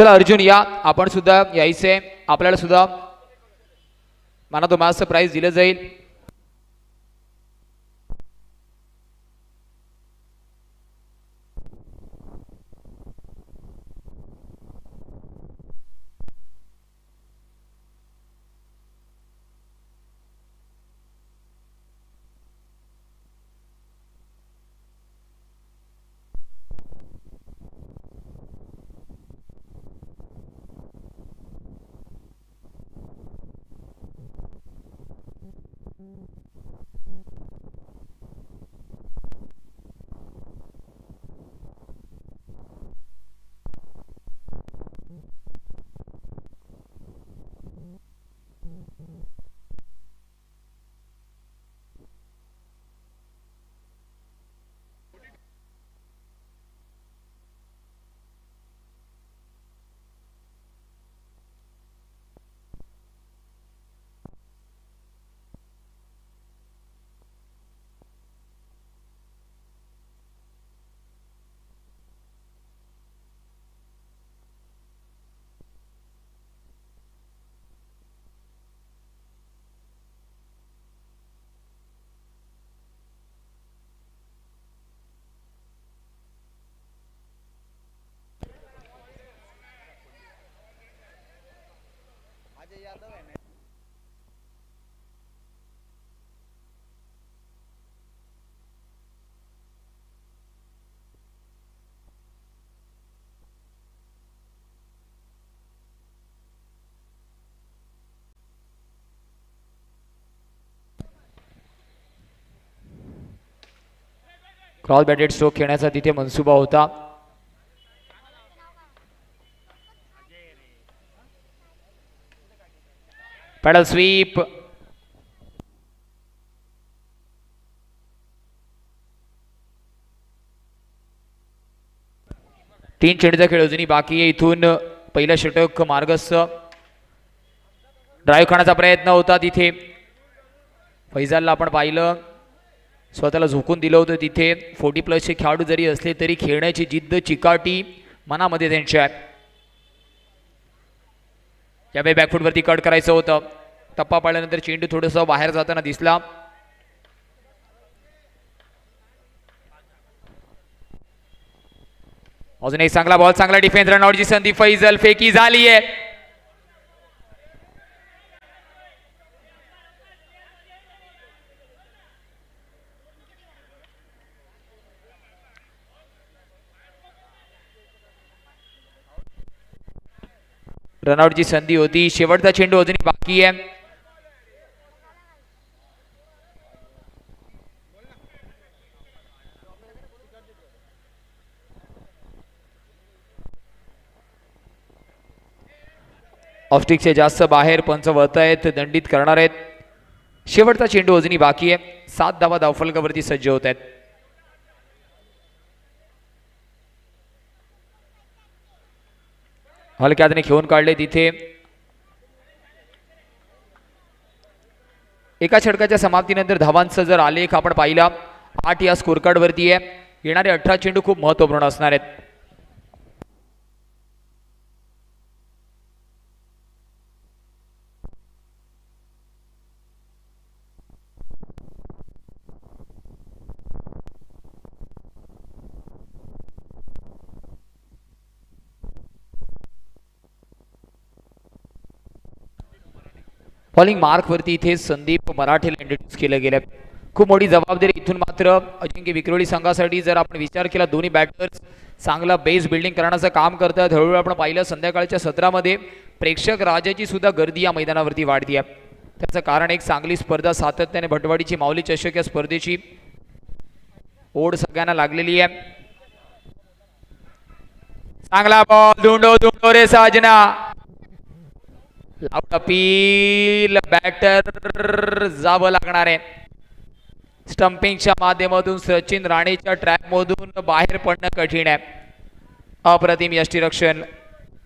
चला अर्जुन या, आपण सुद्धा यायचे, आपल्याला सुद्धा मॅन ऑफ द मॅचचं प्राइज दिलं जाईल. क्रॉस बॅटेड स्ट्रोक खेळण्याचा तिथे मनसुबा होता. पॅडल स्वीप, तीन चेंडूचा खेळ अजूनही बाकी आहे. इथून पहिलं षटक मार्गस्थ. ड्राईव्ह करण्याचा प्रयत्न होता तिथे. फैजालला आपण पाहिलं, स्वतःला झोकून दिलं होतं तिथे. 40+ खेळाडू जरी असले तरी खेळण्याची जिद्द चिकाटी मनामध्ये त्यांच्या आहे. यावेळी बॅकफूटवरती कट करायचं होतं. टप्पा पाळल्यानंतर चेंडू थोडंसं बाहेर जाताना दिसला. अजून एक चांगला बॉल, चांगला डिफेन्स, रनआउटची संधी. फैजल फेकी झाली आहे. रनआउटची संधी होती. शेवटचा चेंडू अजूनही बाकी आहे. ऑफस्टिकचे जास्त बाहेर पंच वळत आहेत, दंडित करणार आहेत. शेवटचा चेंडू अजूनही बाकी आहे. 7 धावा धावफलकावरती सज्ज होत आहेत. हलक्याने खेळून काढले तिथे. एका षटकाच्या समाप्तीनंतर धावांचा जर आलेख आपण पाहिला, 8 या स्कोर कार्ड वरती आहे. येणारे 18 चेंडू खूप महत्वपूर्ण असणार आहेत. बॉलिंग मार्क वरती इथे संदीप मराठेला इंट्रोड्यूस केलं गेलं. खूप मोठी जबाबदारी इथून मात्र अजिंक्य विक्रोळी संघासाठी. जर आपण विचार केला, दोन्ही बॅटर्स चांगला बेस बिल्डिंग करण्याचं काम करतात. हळूहळू आपण पाहिलं संध्याकाळच्या सत्रामध्ये प्रेक्षक राजाची सुद्धा गर्दी या मैदानावरती वाढती आहे. त्याचं कारण एक चांगली स्पर्धा, सातत्याने भटवाडीची माऊली चषक या स्पर्धेची ओढ सगळ्यांना लागलेली आहे. चांगला बॉल, धुंडो रे साजना. अपील, बॅटर जावं लागणार आहे. स्टंपिंगच्या माध्यमातून सचिन राणेच्या ट्रॅक मधून बाहेर पडणं कठीण आहे. अप्रतिम यष्टिरक्षण.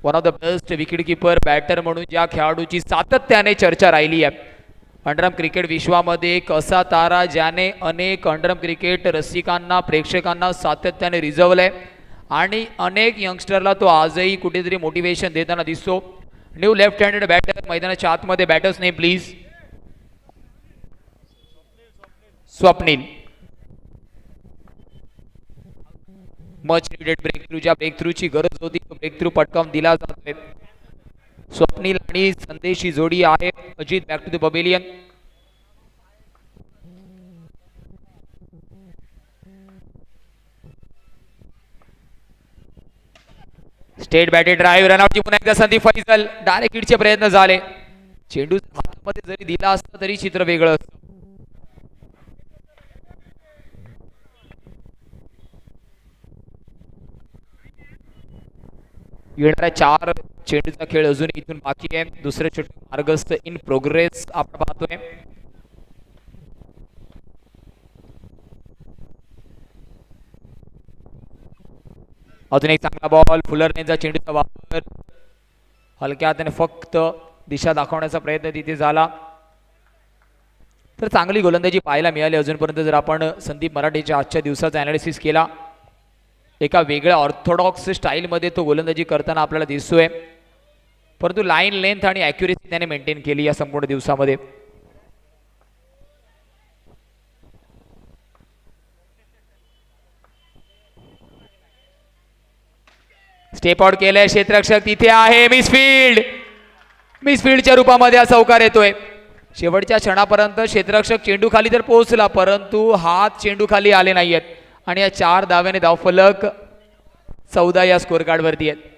One of the best wicket keeper batter म्हणून ज्या खेळाडूची सातत्याने चर्चा राहिली आहे अंडरआर्म क्रिकेट विश्वामध्ये, एक असा तारा ज्याने अनेक अंडरआर्म क्रिकेट रसिकांना, प्रेक्षकांना सातत्याने रिझवलंय. आणि अनेक यंगस्टरला तो आजही कुठेतरी मोटिवेशन देताना दिसतो. न्यू लेफ्ट हँडेड बॅटर मैदानाच्या आतमध्ये batters name please. Swapnil. Much needed breakthrough, ज्या ब्रेक थ्रूची गरज होती तो ब्रेक थ्रू पटकावून दिला जातोय. स्वप्नील आणि संदेश ही जोडी आहे. Ajit back to the pavilion. Straight batted drive रनआउटची पुन्हा एकदा संदीप फैसल. डायरेक्ट हिटचे प्रयत्न झाले. चेंडू हातामध्ये जरी दिला असता तरी चित्र वेगळं असतं. येणाऱ्या 4 चेंडूचा खेळ अजून इथून बाकी आहे. दुसरं षटक मार्गस्थ इन प्रोग्रेस आपण पाहतोय. अजून एक चांगला बॉल. फुलरनेचा चेंडूचा वापर हलक्या हाताने फक्त दिशा दाखवण्याचा प्रयत्न तिथे झाला. तर चांगली गोलंदाजी पाहायला मिळाली अजूनपर्यंत. जर आपण संदीप मराठेच्या आजच्या दिवसाचा ॲनालिसिस केला, एका वेगळ्या ऑर्थोडॉक्स स्टाईलमध्ये तो गोलंदाजी करताना आपल्याला दिसतोय. परंतु लाईन लेंथ आणि ॲक्युरेसी त्याने मेंटेन केली या संपूर्ण दिवसामध्ये. स्टेप आउट केलंय क्षेत्ररक्षक. तिथे आहे मिसफील्ड. मिसफील्डच्या रूपामध्ये हा चौकार येतोय. शेवटच्या क्षणापर्यंत क्षेत्ररक्षक चेंडू खाली तर पोहोचला, परंतु हात चेंडू खाली आले नाहीयेत. आणि या 4 धाव्याने धावफलक 14 या स्कोर कार्ड वरती आहेत.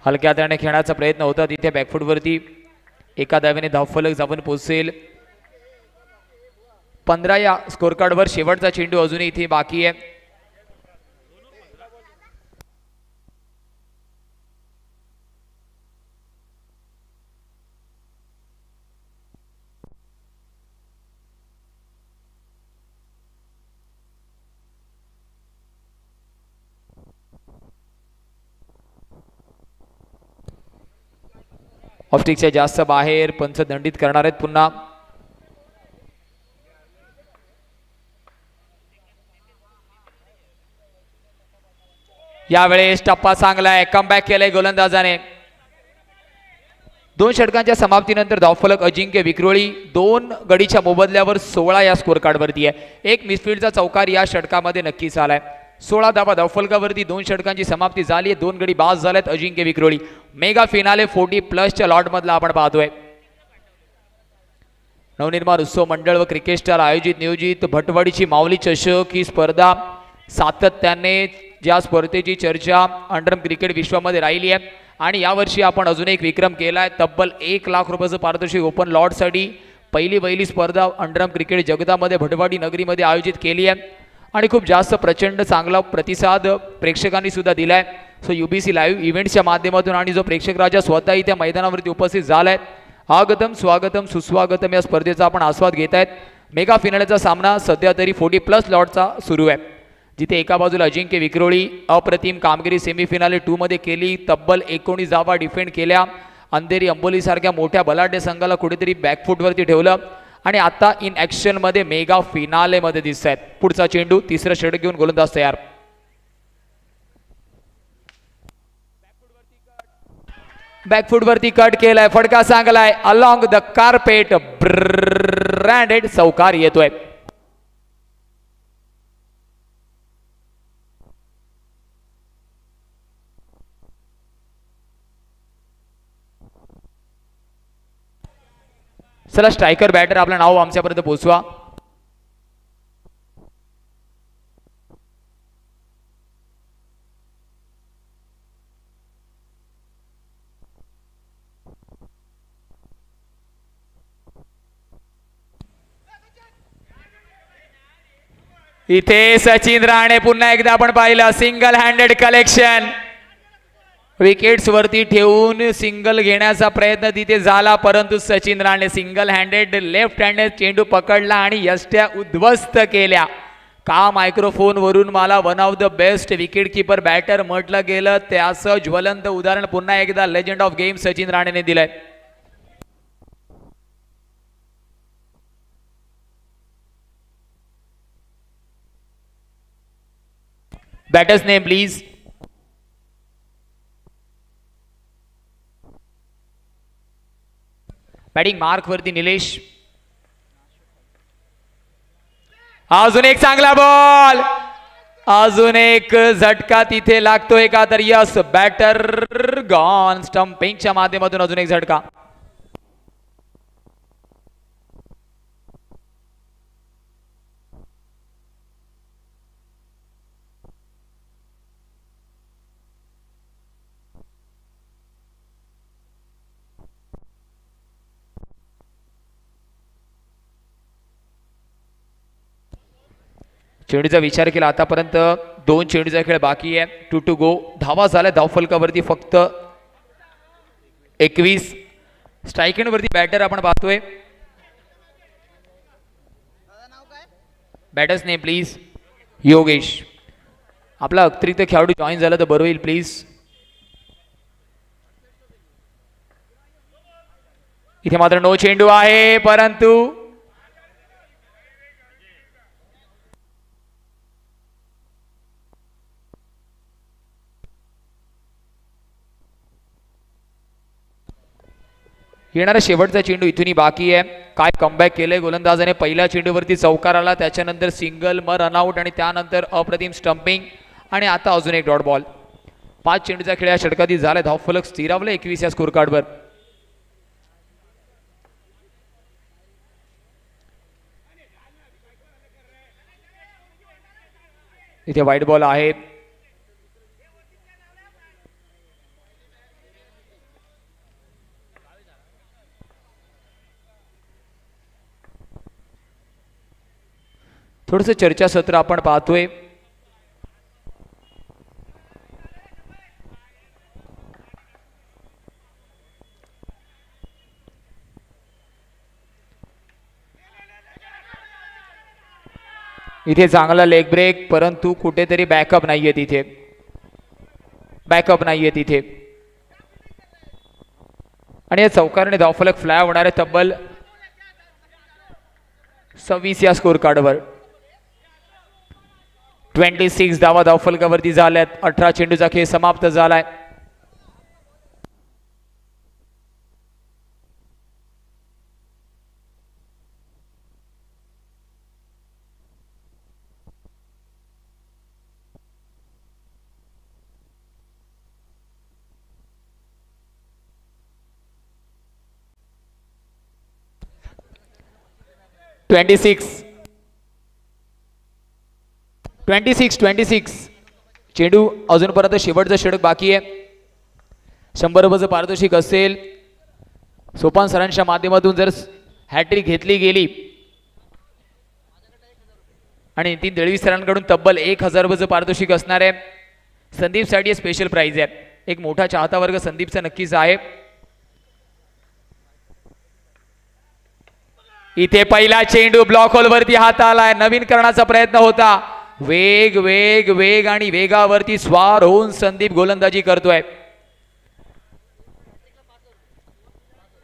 हलक्या हाताने खेळण्याचा प्रयत्न होता तिथे बॅकफूट वरती. एका धावेने धावफलक जाऊन पोहोचेल 15 या स्कोर कार्ड वर. शेवटचा चेंडू अजूनही इथे बाकी आहे. ऑफस्टिकच्या जास्त बाहेर पंच दंडित करणार आहेत पुन्हा. यावेळेस टप्पा चांगला आहे. कमबॅक केलंय गोलंदाजाने. 2 षटकांच्या समाप्तीनंतर धावफलक अजिंक्य विक्रोळी 2 गडीच्या मोबदल्यावर 16 या स्कोर कार्ड वरती आहे. एक मिसफील्डचा चौकार या षटकामध्ये नक्कीच आलाय. 16 धावा धावफलकावरती. 2 षटकांची समाप्ती झाली. 2 गडी बाद झालेत अजिंक्य विक्रोळी. मेगा फिनाले 40+ लॉट मधला आपण पाहतोय. नवनिर्माण उत्सव मंडळ व क्रिकेट स्टार आयोजित नियोजित भटवाडीची माऊली चषक ही स्पर्धा सातत्याने ज्या स्पर्धेची चर्चा अंडरम क्रिकेट विश्वामध्ये राहिली आहे. आणि यावर्षी आपण अजून एक विक्रम केलाय. तब्बल 1 लाख रुपयाचं पारितोषिक ओपन लॉटसाठी पहिली स्पर्धा अंडरम क्रिकेट जगतामध्ये भटवाडी नगरीमध्ये आयोजित केली आहे. आणि खूप जास्त प्रचंड चांगला प्रतिसाद प्रेक्षकांनी सुद्धा दिलाय. सो UBC लाईव्ह इव्हेंट्सच्या माध्यमातून आणि जो प्रेक्षक राजा स्वतः इथे मैदानावरती उपस्थित झालाय, आगतम स्वागतम सुस्वागतम या स्पर्धेचा आपण आस्वाद घेत आहेत. मेगा फिनालेचा सामना सध्या तरी 40+ लॉटचा सुरू आहे, जिथे एका बाजूला अजिंक्य विक्रोळी अप्रतिम कामगिरी सेमीफिनाले 2 मध्ये केली. तब्बल 19 धावा डिफेंड केल्या. अंधेरी अंबोली सारख्या मोठ्या बलाढ्य संघाला कुठेतरी बॅकफूटवरती ठेवलं आणि आता इन ॲक्शन मध्ये मेगा फिनाले मध्ये दिसत आहेत. पुढचा चेंडू, तिसरं षटक घेऊन गोलंदाज तयार. बॅकफूट वरती कट केलाय. फडका चांगलाय. अलॉंग द कार्पेट ब्रँडेड चौकार येतोय. चला स्ट्रायकर बॅटर आपलं नाव आमच्यापर्यंत पोहोचवा. इथे सचिन राणे पुन्हा एकदा आपण पाहिलं. Single handed collection. विकेट्स वरती ठेवून सिंगल घेण्याचा प्रयत्न तिथे झाला, परंतु Sachin Rane single handed left handed चेंडू पकडला आणि यष्ट्या उद्ध्वस्त केल्या. का मायक्रोफोन वरून मला one of the best wicket keeper batter म्हटलं गेलं, त्याचं ज्वलंत उदाहरण पुन्हा एकदा लेजंड ऑफ गेम सचिन राणेने दिलंय. Batters name please. Batting mark वरती निलेश. अजून एक चांगला बॉल, अजून एक झटका तिथे लागतोय का, तर यस बॅटर गॉन. स्टंपिंगच्या माध्यमातून अजून एक झटका. चेंडूचा विचार केला आतापर्यंत 2 चेंडूचा खेळ बाकी आहे. 2 to go. धावा झाल्या धावफलकावरती फक्त 21. स्ट्राईक एंड वरती बॅटर आपण पाहतोय. Batter's name please. योगेश. आपला अतिरिक्त खेळाडू जॉईन झाला तर बरं होईल प्लीज. इथे मात्र नो चेंडू आहे, परंतु येणारा शेवटचा चेंडू इथूनही बाकी आहे. काय कमबॅक केलंय गोलंदाजाने. पहिल्या चेंडूवरती चौकार आला, त्याच्यानंतर सिंगल, मग रनआउट आणि त्यानंतर अप्रतिम स्टंपिंग आणि आता अजून एक डॉट बॉल. 5 चेंडूचा खेळ या षटकातील झालाय. धावफलक स्थिरावलं 21 या स्कोर कार्डवर. इथे व्हाईट बॉल आहे. थोडंसं चर्चासत्र आपण पाहतोय. इथे चांगला लेग ब्रेक, परंतु कुठेतरी बॅकअप नाहीये तिथे. आणि या चौकारने धावफलक फ्लाय होणार आहे तब्बल 26 या स्कोर कार्डवर. 26 धावा धावफलकावरती झाल्यात. 18 चेंडूचा खेळ समाप्त झालाय. चेंडू अजूनपर्यंत शेवटचं षटक बाकी आहे. 100 रुपयाचं पारितोषिक असेल. सोपान सरांच्या माध्यमातून जर हॅट्रिक घेतली गेली आणि नितीन दळवी सरांकडून तब्बल 1000 रुपयाचं पारितोषिक असणार आहे. संदीप साठी स्पेशल प्राइज आहे. एक मोठा चाहता वर्ग संदीपचा नक्कीच आहे. इथे पहिला चेंडू ब्लॉक होल वरती हात आलाय. नवीन करण्याचा प्रयत्न होता. वेग वेग वेग आणि वेगावरती स्वार होऊन संदीप गोलंदाजी करतोय.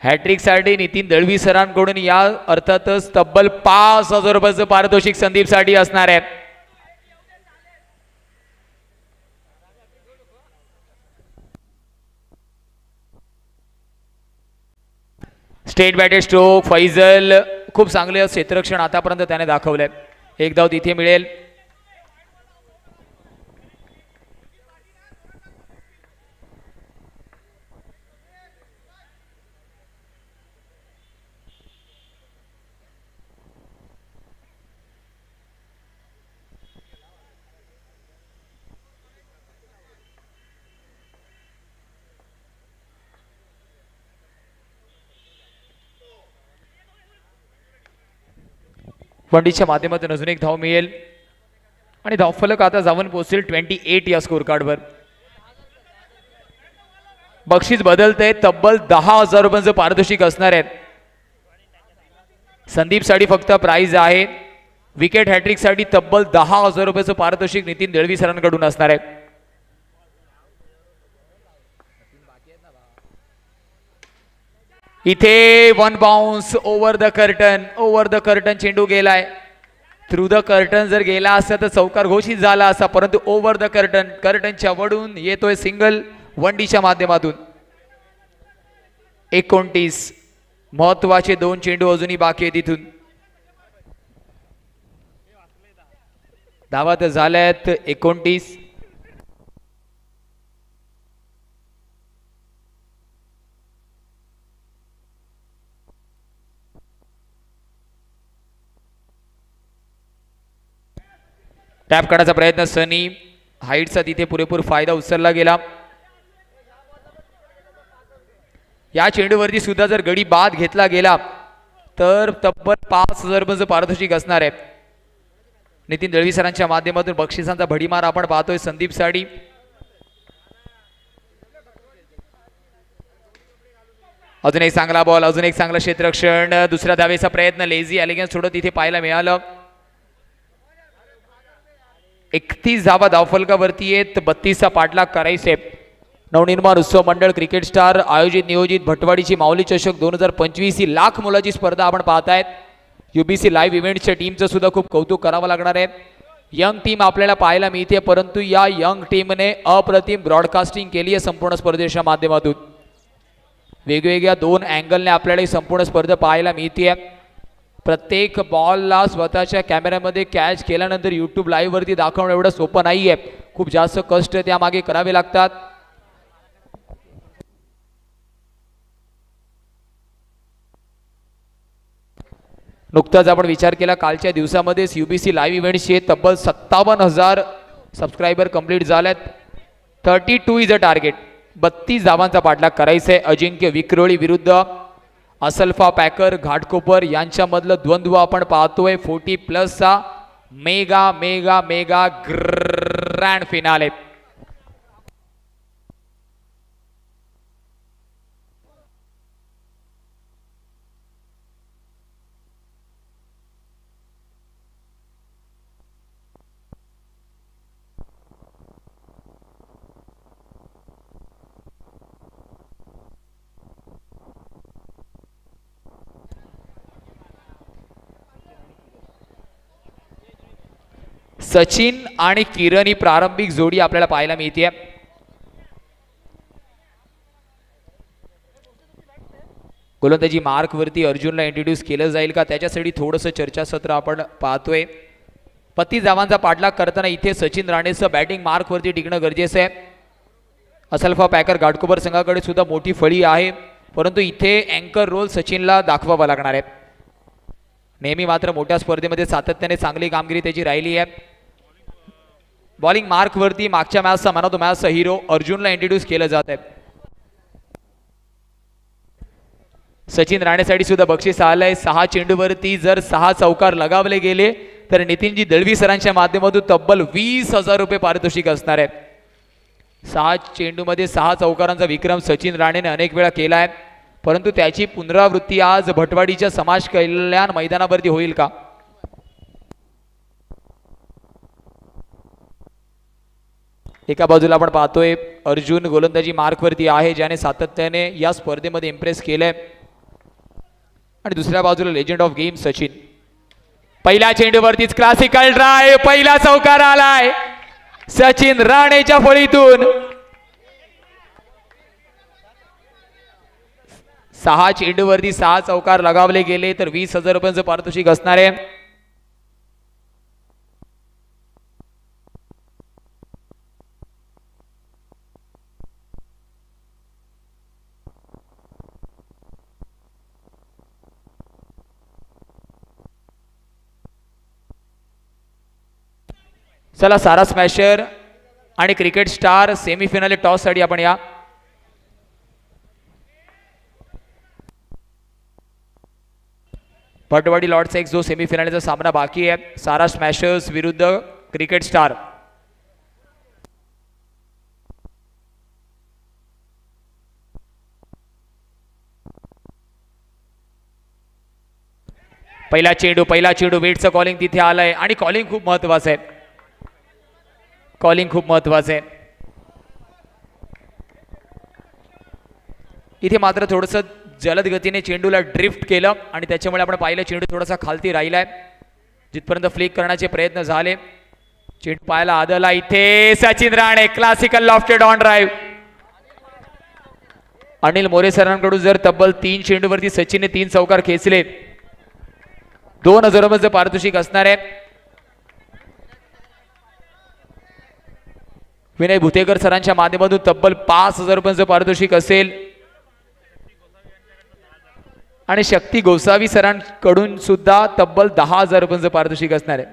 हॅट्रिक साठी नितीन दळवी सरांकडून या अर्थातच तब्बल 5000 रुपयाचं पारितोषिक संदीप साठी असणार आहे. State batted stroke. फैजल खूप चांगले क्षेत्ररक्षण आतापर्यंत त्याने दाखवलंय. एक धाव तिथे मिळेल. वनडीच्या माध्यमातून अजून एक धाव मिळेल आणि धावफलक आता जाऊन पोहोचेल 28 या स्कोर कार्डवर. बक्षीस बदलतंय, तब्बल 10,000 रुपयांचं पारितोषिक असणार आहे. संदीप साठी फक्त प्राइज आहे विकेट हॅट्रिक साठी तब्बल 10,000 रुपयाचं पारितोषिक नितीन दळवी सरांकडून असणार आहे. इथे one bounce over the curtain चेंडू गेलाय. थ्रू द कर्टन जर गेला असता तर चौकार घोषित झाला असता, परंतु ओव्हर द कर्टनच्या वडून येतोय सिंगल 1Dच्या माध्यमातून. 29 महत्वाचे 2 चेंडू अजूनही बाकी आहेत. तिथून धावा तर झाल्यात 29. टॅप काढायचा प्रयत्न सनी हाईटचा तिथे पुरेपूर फायदा उचलला गेला. या चेंडूवरती सुद्धा जर गडी बाद घेतला गेला तर तब्बल 5,000 रुपयांचं पारितोषिक असणार आहे. नितीन दळवी सरांच्या माध्यमातून बक्षिसांचा भडीमार आपण पाहतोय संदीप साठी. अजून एक चांगला बॉल, अजून एक चांगलं क्षेत्ररक्षण. दुसऱ्या धावेचा प्रयत्न लेझी एलिगन्स थोडं तिथे पाहायला मिळालं. 31 धावा धावफलकावरती आहेत. 32चा पाठलाग करायचे. नवनिर्माण उत्सव मंडळ क्रिकेट स्टार आयोजित नियोजित भटवाडीची माऊली चषक 2025 ही लाख मुलाची स्पर्धा आपण पाहतायत. UBC लाईव्ह इव्हेंटच्या टीमचं सुद्धा खूप कौतुक करावं लागणार आहे. यंग टीम आपल्याला पाहायला मिळते, परंतु या यंग टीमने अप्रतिम ब्रॉडकास्टिंग केली आहे संपूर्ण स्पर्धेच्या माध्यमातून. वेगवेगळ्या 2 अँगलने आपल्याला ही संपूर्ण स्पर्धा पाहायला मिळते. प्रत्येक बॉलला स्वतःच्या कॅमेऱ्यामध्ये कॅच केल्यानंतर यूट्यूब लाईव्ह वरती दाखवणं एवढं सोपं नाहीये. खूप जास्त कष्ट त्यामागे करावे लागतात. नुकताच आपण विचार केला कालच्या दिवसामध्येच UBC लाईव्ह इव्हेंट्सचे तब्बल 57,000 सबस्क्रायबर कंप्लीट झालेत. 32 इज अ टार्गेट. 32 धावांचा पाठलाग करायचा आहे. अजिंक्य विक्रोळी विरुद्ध असल्फा पॅकर घाटकोपर यांच्यामधलं द्वंद्व आपण पाहतोय. 40+ mega mega mega grand finale. Sachin आणि किरण ही प्रारंभिक जोडी आपल्याला पाहायला मिळते. गोलंदाजी मार्क वरती अर्जुनला इंट्रोड्यूस केलं जाईल का त्याच्यासाठी थोडंसं चर्चासत्र आपण पाहतोय. 35 धावांचा पाठलाग करताना इथे सचिन राणेचं बॅटिंग मार्क वरती टिकणं गरजेचं आहे. असल्फा पॅकर घाटकोपर संघाकडे सुद्धा मोठी फळी आहे, परंतु इथे अँकर रोल सचिनला दाखवावा लागणार आहे. नेहमी मात्र मोठ्या स्पर्धेमध्ये सातत्याने चांगली कामगिरी त्याची राहिली आहे. बॉलिंग मार्क वरती मागच्या मॅचचा मॅन ऑफ द मॅचचा हिरो अर्जुनला इंट्रोड्यूस केलं जात आहे. सचिन राणेसाठी सुद्धा बक्षीस आलंय. 6 चेंडूवरती जर 6 चौकार लगावले गेले तर नितीनजी दळवी सरांच्या माध्यमातून तब्बल 20,000 रुपये पारितोषिक असणार आहे. 6 चेंडूमध्ये 6 चौकारांचा विक्रम सचिन राणेने अनेक वेळा केला आहे, परंतु त्याची पुनरावृत्ती आज भटवाडीच्या समाज कल्याण मैदानावरती होईल का? एका बाजूला आपण पाहतोय अर्जुन गोलंदाजी मार्क वरती आहे, ज्याने सातत्याने या स्पर्धेमध्ये इम्प्रेस केलंय, आणि दुसऱ्या बाजूला लेजंड ऑफ गेम सचिन. पहिल्या चेंडूवरतीच क्लासिकल ड्राइव्ह, पहिला चौकार आलाय सचिन राणेच्या फळीतून. 6 चेंडूवरती 6 चौकार लगावले गेले तर 20,000 रुपयांचं पारितोषिक असणार आहे. चला सारा स्मॅशर आणि क्रिकेट स्टार सेमीफायनल टॉस साठी आपण या. भटवाडी लॉर्ड्सचा एक जो सेमीफायनलचा सामना बाकी आहे, सारा स्मॅशर्स विरुद्ध क्रिकेट स्टार. पहिला चेंडू वेटचं कॉलिंग तिथे आलंय आणि कॉलिंग खूप महत्वाचं आहे. कॉलिंग खूप महत्वाचं आहे. इथे मात्र थोडंसं जलद गतीने चेंडूला ड्रिफ्ट केलं आणि त्याच्यामुळे आपण पाहिलं चेंडू थोडासा खालती राहिलाय. जिथपर्यंत फ्लिक करण्याचे प्रयत्न झाले, चेंडू पाहायला आदला. इथे Sachin Rane classical lofted on drive. Anil More सरांकडून जर तब्बल 3 चेंडूवरती सचिनने 3 चौकार खेचले, 2000 रुपयाचं पारितोषिक असणार आहे. विनय भुतेकर सरांच्या माध्यमातून तब्बल 5000 रुपयांचं पारितोषिक असेल आणि शक्ती गोसावी सरांकडून सुद्धा तब्बल 10,000 रुपयांचं पारितोषिक असणार आहे.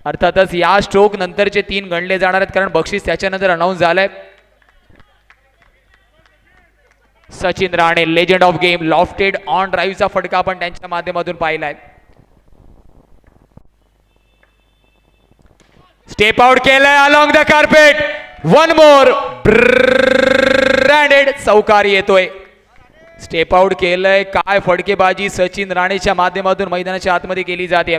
अर्थातच या स्ट्रोक नंतरचे 3 गणले जाणार आहेत, कारण बक्षीस त्याच्यानंतर अनाऊन्स झालंय. Sachin Rane legend of game, lofted on ड्राईव्हचा फटका आपण त्यांच्या माध्यमातून पाहिलाय. स्टेप आउट केलंय along the carpet. One more branded चौकार येतोय. स्टेप आउट केलंय. काय फटकेबाजी सचिन राणेच्या माध्यमातून मैदानाच्या आतमध्ये केली जाते.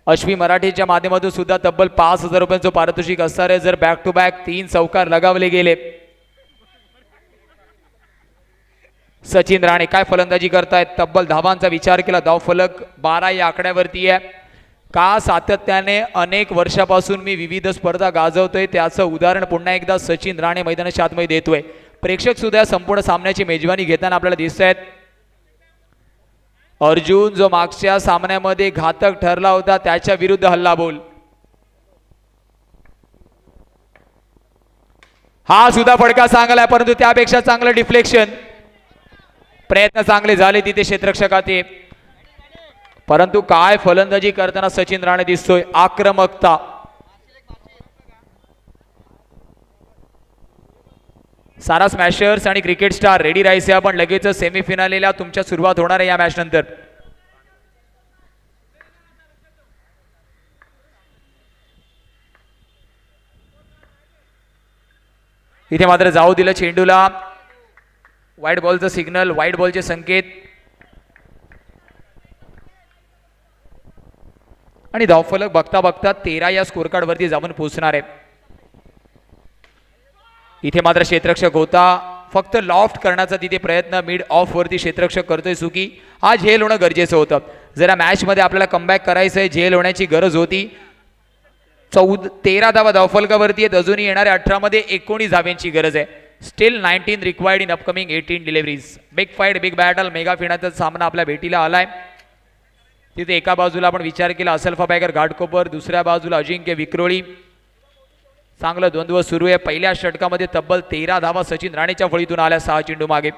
अश्वी मराठेच्या माध्यमातून सुद्धा तब्बल 5000 रुपयांचं पारितोषिक असणार आहे जर बॅक टू बॅक 3 चौकार लगावले गेले. सचिन राणे काय फलंदाजी करतायत. तब्बल धावांचा विचार केला, धावफलक 12 या आकड्यावरती आहे. का सातत्याने अनेक वर्षापासून मी विविध स्पर्धा गाजवतोय त्याचं उदाहरण पुन्हा एकदा सचिन राणे मैदानाच्या आतमध्ये देतोय. प्रेक्षक सुद्धा संपूर्ण सामन्याची मेजवानी घेताना आपल्याला दिसत आहेत. अर्जुन जो मागच्या सामन्यामध्ये घातक ठरला होता त्याच्या विरुद्ध हल्लाबोल. हा सुद्धा फटका चांगला आहे, परंतु त्यापेक्षा चांगलं डिफ्लेक्शन. प्रयत्न चांगले झाले तिथे क्षेत्ररक्षकाचे, परंतु काय फलंदाजी करताना सचिन राणे दिसतोय. आक्रमकता. सारा स्मॅशर्स आणि क्रिकेट स्टार रेडी राहायचे. आपण लगेच सेमीफिनालेला तुमच्या सुरुवात होणार आहे या मॅच नंतर. इथे मात्र जाऊ दिलं चेंडूला. व्हाईट बॉलचं सिग्नल, व्हाईट बॉलचे संकेत आणि धावफलक बघता बघता 13 या स्कोर कार्ड वरती जाऊन पोहोचणार आहे. इथे मात्र क्षेत्ररक्षक होता, फक्त लॉफ्ट करण्याचा तिथे प्रयत्न मिड ऑफ वरती क्षेत्ररक्षक करतोय सुकी. हा झेल होणं गरजेचं होतं. जरा मॅच मध्ये आपल्याला कमबॅक करायचंय, झेल होण्याची गरज होती. 13 धावा धावफलकावरती आहेत, अजूनही येणाऱ्या 18 मध्ये 19 धाव्यांची गरज आहे. Still 19 required in upcoming 18 deliveries. Big fight, big battle, mega फिनाचा सामना आपल्या भेटीला आलाय. तिथे एका बाजूला आपण विचार केला असल्फा बॅगर घाटकोपर, दुसऱ्या बाजूला अजिंक्य विक्रोळी. चांगलं द्वंद्व सुरू आहे. पहिल्या षटकामध्ये तब्बल 13 धावा सचिन राणेच्या फळीतून आल्या 6 चेंडू मागे.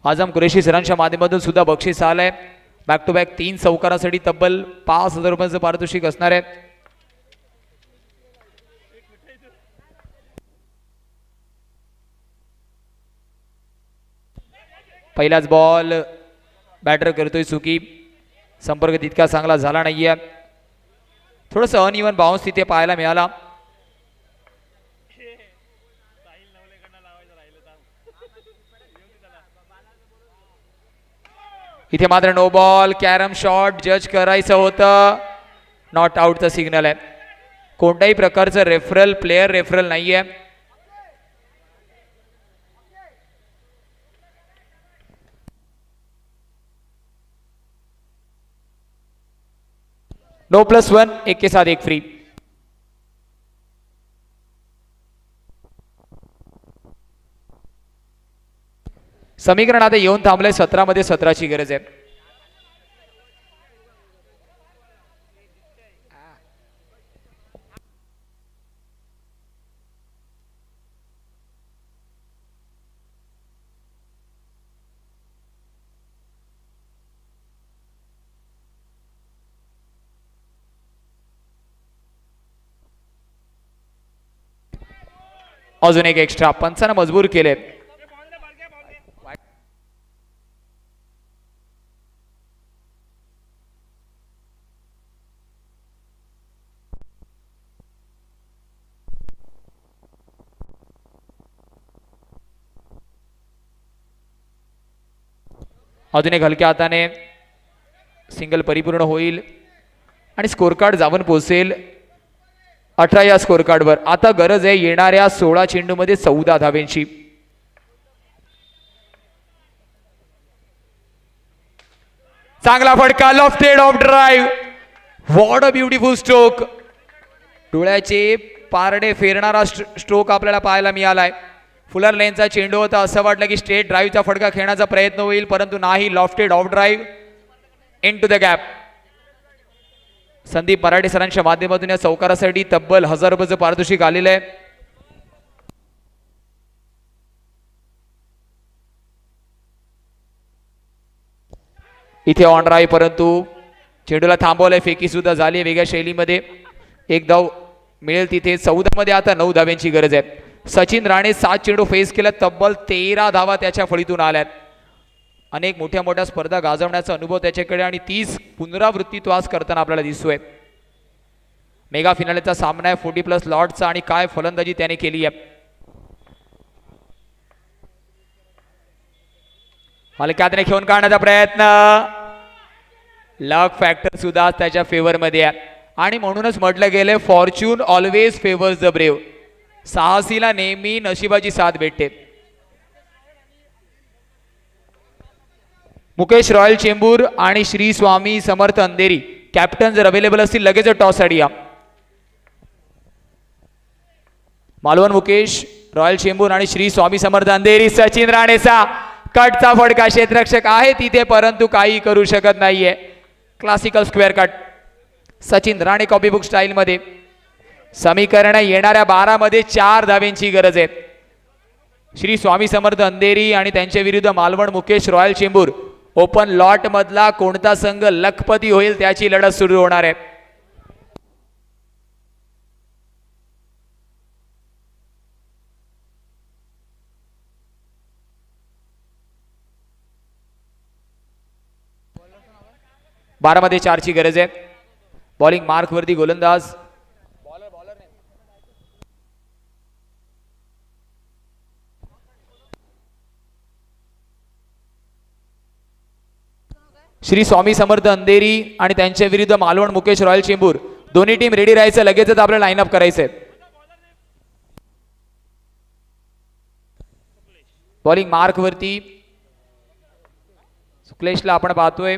आझम कुरेशी सरांच्या माध्यमातून सुद्धा बक्षीस आलंय. बॅक टू बॅक 3 चौकारासाठी तब्बल 5000 रुपयांचं पारितोषिक असणार आहे. पहिलाच बॉल बॅटर करतोय सुकी. संपर्क तितका चांगला झाला नाहीये. थोडंसं अनइवन बाउन्स तिथे पाहायला मिळाला. इथे मात्र नो बॉल. कॅरम शॉट जज करायचं होतं. नॉट आउटचं सिग्नल आहे. कोणत्याही प्रकारचं रेफरल, प्लेयर रेफरल नाहीये. नो +1, 1 के साथ 1 फ्री. समीकरण आता येऊन थांबलंय. 17 मध्ये 17ची गरज आहे. अजून एक एक्स्ट्रा. पंचानं मजबूर केले. अजून एक हलक्या हाताने सिंगल परिपूर्ण होईल आणि स्कोर कार्ड जाऊन पोहोचेल 18 या स्कोर कार्डवर. आता गरज आहे येणाऱ्या 16 चेंडूमध्ये 14 धावेंची. चांगला फटका, lofted of drive. What a beautiful stroke. डोळ्याचे पारडे फेरणारा स्ट्रोक आपल्याला पाहायला मिळालाय. फुलर लेनचा चेंडू होता. असं वाटलं की स्ट्रेट ड्राईव्हचा फटका खेळण्याचा प्रयत्न होईल, परंतु नाही. Lofted off drive into the gap. Sandeep Marathe सरांच्या माध्यमातून या चौकारासाठी तब्बल 1000 रुपयाचं पारितोषिक आलेलं आहे. इथे ऑन ड्राईव्ह, परंतु चेंडूला थांबवलंय. फेकी सुद्धा झाली वेगळ्या शैलीमध्ये. एक धाव मिळेल तिथे. 14 मध्ये आता 9 धाव्यांची गरज आहे. सचिन राणे 7 चेंडू फेस केला. तब्बल 13 धावा त्याच्या फळीतून आल्यात. अनेक मोठ्या मोठ्या स्पर्धा गाजवण्याचा अनुभव त्याच्याकडे आणि 30 पुनरावृत्ती तो आज करताना आपल्याला दिसतोय. मेगा फिनालेचा सामना आहे 40+ लॉटचा आणि काय फलंदाजी त्याने केली आहे. हलक्यातने खेळून काढण्याचा प्रयत्न. लक फॅक्टर सुद्धा त्याच्या फेवर मध्ये आहे आणि म्हणूनच म्हटलं गेले fortune always favours the brave. साहसीला नेहमी नशिबाची साथ भेटते. मुकेश रॉयल चेंबूर आणि श्री स्वामी समर्थ अंधेरी कॅप्टन जर अवेलेबल असतील लगेच टॉस साठी या. मालवण मुकेश रॉयल चेंबूर आणि श्री स्वामी समर्थ अंधेरी. सचिन राणेचा कटचा फटका. क्षेत्ररक्षक आहे तिथे परंतु काही करू शकत नाहीये. Classical square cut. Sachin Rane copybook style मध्ये. समीकरण येणाऱ्या 12 मध्ये 4 धावेंची गरज आहे. श्री स्वामी समर्थ अंधेरी आणि त्यांच्या विरुद्ध Malvan Mukesh royal Chembur. Open lot मधला कोणता संघ लखपती होईल त्याची लढत सुरू होणार आहे. बारामध्ये 4 ची गरज आहे. बॉलिंग मार्क वरती गोलंदाज. श्री स्वामी समर्थ अंधेरी आणि त्यांच्या विरुद्ध मालवण मुकेश रॉयल चेंबूर. दोन्ही टीम रेडी राहायचं. लगेचच आपल्याला लाईन अप करायचंय. बॉलिंग मार्क वरती सुक्लेशला आपण पाहतोय.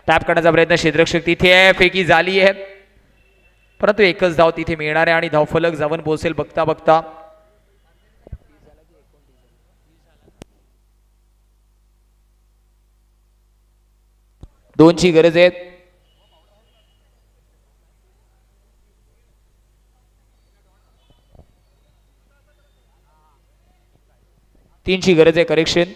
टॅप करण्याचा प्रयत्न. क्षेत्ररक्षक तिथे आहे. फेकी झाली आहे परंतु एकच धाव तिथे मिळणार आहे आणि धावफलक जाऊन पोहोचेल बघता बघता. दोनची गरज आहे. तीनची गरज आहे. करेक्शन.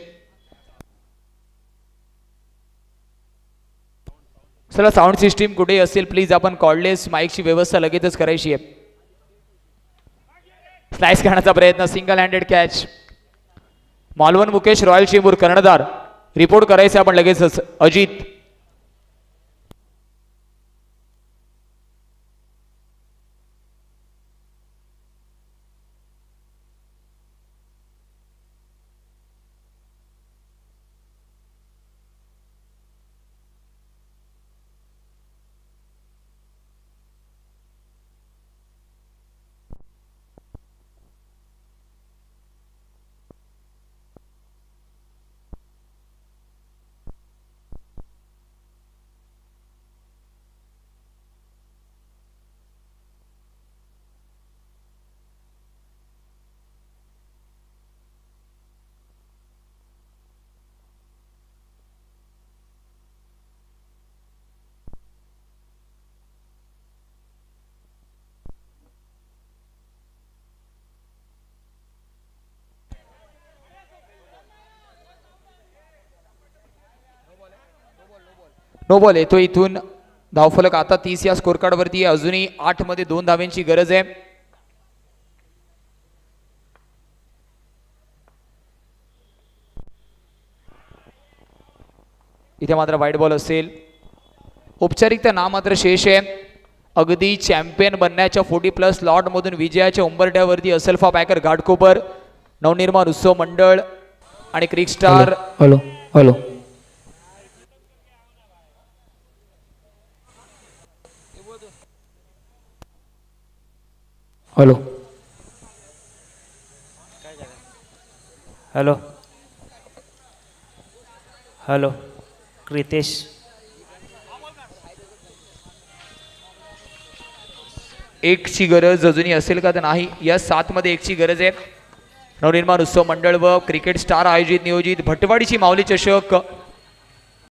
चला साऊंड सिस्टीम कुठे असेल प्लीज आपण कॉर्डलेस माईकची व्यवस्था लगेचच करायची आहे. स्लाइस करण्याचा प्रयत्न. Single handed catch. Malvan Mukesh royal Chembur कर्णधार रिपोर्ट करायचे आपण लगेचच. अजित. नो बॉल येतो इथून धावफलक आता 30 या स्कोर कार्ड वरती आहे. अजूनही 8 मध्ये 2 धाव्यांची गरज आहे. इथे मात्र वाईट बॉल असेल. औपचारिकता ना मात्र शेष आहे. अगदी चॅम्पियन बनण्याच्या 40+ लॉट मधून विजयाच्या उंबरठ्यावरती असल्फा बॅकर घाटकोपर नवनिर्माण उत्सव मंडळ आणि crick star. Hello hello hello hello hello Kritesh एकची गरज अजूनही असेल का तर नाही. या 7 मध्ये एकची गरज आहे. नवनिर्माण उत्सव मंडळ व क्रिकेट स्टार आयोजित नियोजित भटवाडीची माऊली चषक